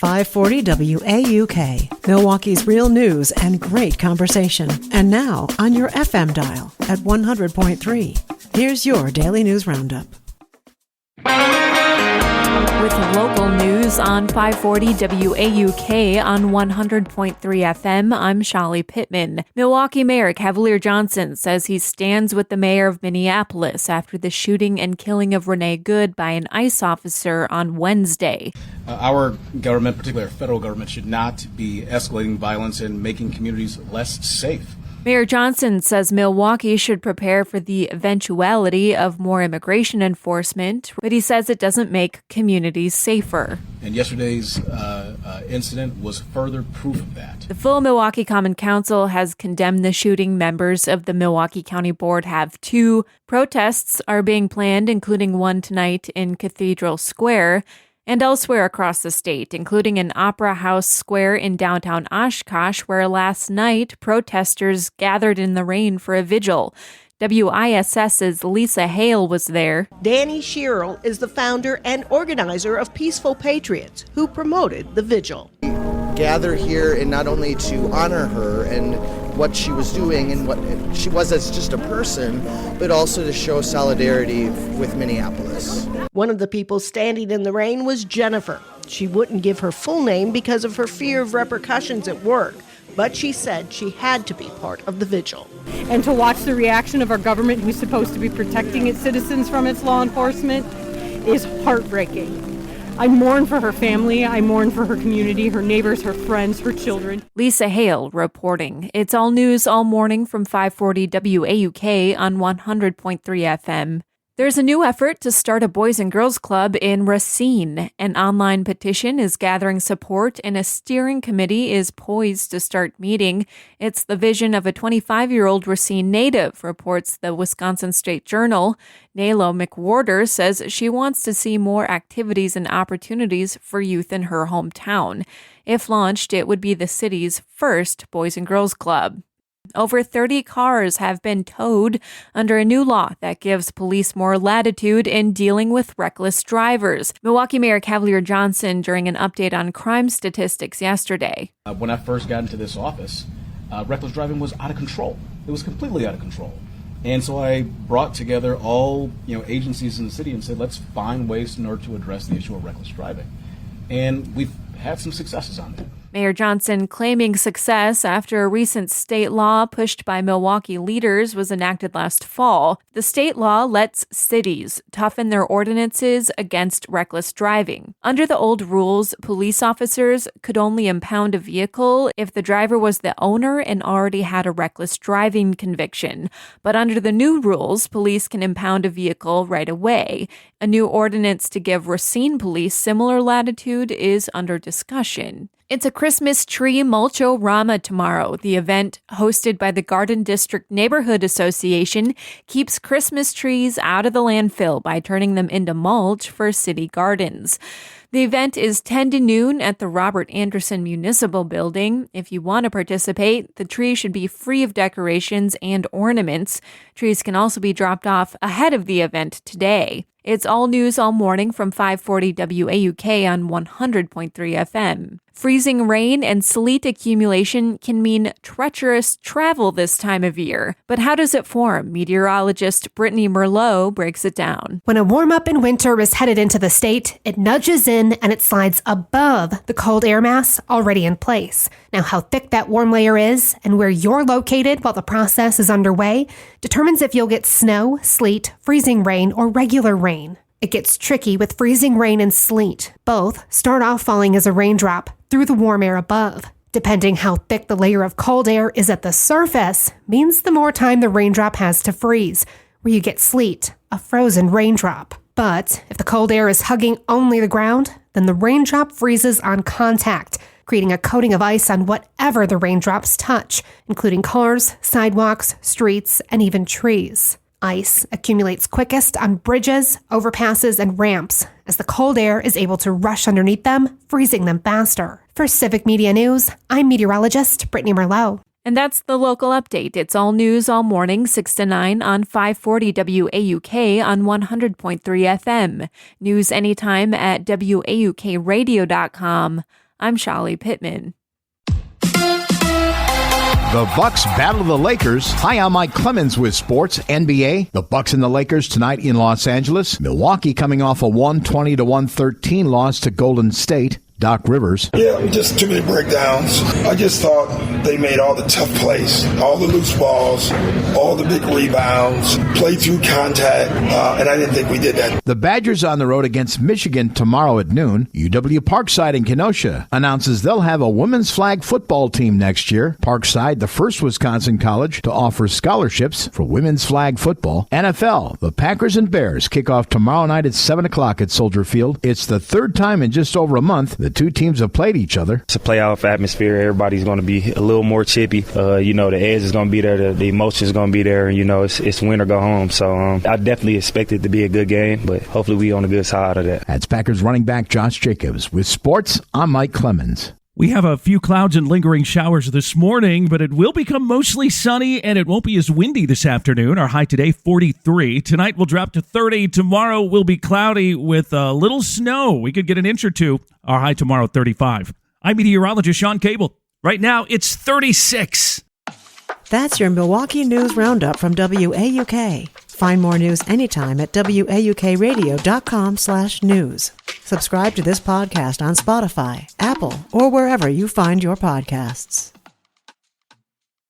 540 WAUK, Milwaukee's real news and great conversation. And now on your FM dial at 100.3. Here's your Daily News Roundup. With local news on 540 WAUK on 100.3 FM, I'm Shali Pittman. Milwaukee Mayor Cavalier Johnson says he stands with the mayor of Minneapolis after the shooting and killing of Renee Good by an ICE officer on Wednesday. Our government, particularly our federal government, should not be escalating violence and making communities less safe. Mayor Johnson says Milwaukee should prepare for the eventuality of more immigration enforcement, but he says it doesn't make communities safer. And yesterday's incident was further proof of that. The full Milwaukee Common Council has condemned the shooting. Members of the Milwaukee County Board have too. Protests are being planned, including one tonight in Cathedral Square and elsewhere across the state, including in Opera House Square in downtown Oshkosh, where last night protesters gathered in the rain for a vigil. WISS's Lisa Hale was there. Danny Sherrill is the founder and organizer of Peaceful Patriots, who promoted the vigil. Gather here and not only to honor her and what she was doing and what she was as just a person, but also to show solidarity with Minneapolis. One of the people standing in the rain was Jennifer. She wouldn't give her full name because of her fear of repercussions at work, but she said she had to be part of the vigil. And to watch the reaction of our government, who's supposed to be protecting its citizens from its law enforcement, is heartbreaking. I mourn for her family, I mourn for her community, her neighbors, her friends, her children. Lisa Hale reporting. It's all news all morning from 540 WAUK on 100.3 FM. There's a new effort to start a Boys and Girls Club in Racine. An online petition is gathering support and a steering committee is poised to start meeting. It's the vision of a 25-year-old Racine native, reports the Wisconsin State Journal. Nalo McWhorter says she wants to see more activities and opportunities for youth in her hometown. If launched, it would be the city's first Boys and Girls Club. Over 30 cars have been towed under a new law that gives police more latitude in dealing with reckless drivers. Milwaukee Mayor Cavalier Johnson during an update on crime statistics yesterday. When I first got into this office, reckless driving was out of control. It was completely out of control. And so I brought together all agencies in the city and said, let's find ways in order to address the issue of reckless driving. And we've had some successes on that. Mayor Johnson claiming success after a recent state law pushed by Milwaukee leaders was enacted last fall. The state law lets cities toughen their ordinances against reckless driving. Under the old rules, police officers could only impound a vehicle if the driver was the owner and already had a reckless driving conviction. But under the new rules, police can impound a vehicle right away. A new ordinance to give Racine police similar latitude is under discussion. It's a Christmas tree mulch-o-rama tomorrow. The event, hosted by the Garden District Neighborhood Association, keeps Christmas trees out of the landfill by turning them into mulch for city gardens. The event is 10 to noon at the Robert Anderson Municipal Building. If you want to participate, the tree should be free of decorations and ornaments. Trees can also be dropped off ahead of the event today. It's all news all morning from 540 WAUK on 100.3 FM. Freezing rain and sleet accumulation can mean treacherous travel this time of year. But how does it form? Meteorologist Brittany Merlot breaks it down. When a warm-up in winter is headed into the state, it nudges in and it slides above the cold air mass already in place. Now, how thick that warm layer is and where you're located while the process is underway determines if you'll get snow, sleet, freezing rain, or regular rain. It gets tricky with freezing rain and sleet. Both start off falling as a raindrop through the warm air above. Depending how thick the layer of cold air is at the surface means the more time the raindrop has to freeze, where you get sleet, a frozen raindrop. But if the cold air is hugging only the ground, then the raindrop freezes on contact, creating a coating of ice on whatever the raindrops touch, including cars, sidewalks, streets, and even trees. Ice accumulates quickest on bridges, overpasses, and ramps, as the cold air is able to rush underneath them, freezing them faster. For Civic Media News, I'm meteorologist Brittany Merlot. And that's the local update. It's all news all morning, 6 to 9 on 540 WAUK on 100.3 FM. News anytime at WAUKradio.com. I'm Shali Pittman. The Bucks battle the Lakers. Hi, I'm Mike Clemens with Sports NBA. The Bucks and the Lakers tonight in Los Angeles. Milwaukee coming off a 120-113 loss to Golden State. Doc Rivers. Yeah, just too many breakdowns. I just thought they made all the tough plays, all the loose balls, all the big rebounds, play through contact, and I didn't think we did that. The Badgers on the road against Michigan tomorrow at noon. UW Parkside in Kenosha announces they'll have a women's flag football team next year. Parkside, the first Wisconsin college to offer scholarships for women's flag football. NFL, the Packers and Bears kick off tomorrow night at 7 o'clock at Soldier Field. It's the third time in just over a month the two teams have played each other. It's a playoff atmosphere. Everybody's going to be a little more chippy. The edge is going to be there. The emotion is going to be there. It's win or go home. So I definitely expect it to be a good game, but hopefully we on the good side of that. That's Packers running back Josh Jacobs. With sports, I'm Mike Clemens. We have a few clouds and lingering showers this morning, but it will become mostly sunny, and it won't be as windy this afternoon. Our high today, 43. Tonight will drop to 30. Tomorrow will be cloudy with a little snow. We could get an inch or two. Our high tomorrow, 35. I'm meteorologist Sean Cable. Right now, it's 36. That's your Milwaukee News Roundup from WAUK. Find more news anytime at WAUKradio.com/news. Subscribe to this podcast on Spotify, Apple, or wherever you find your podcasts.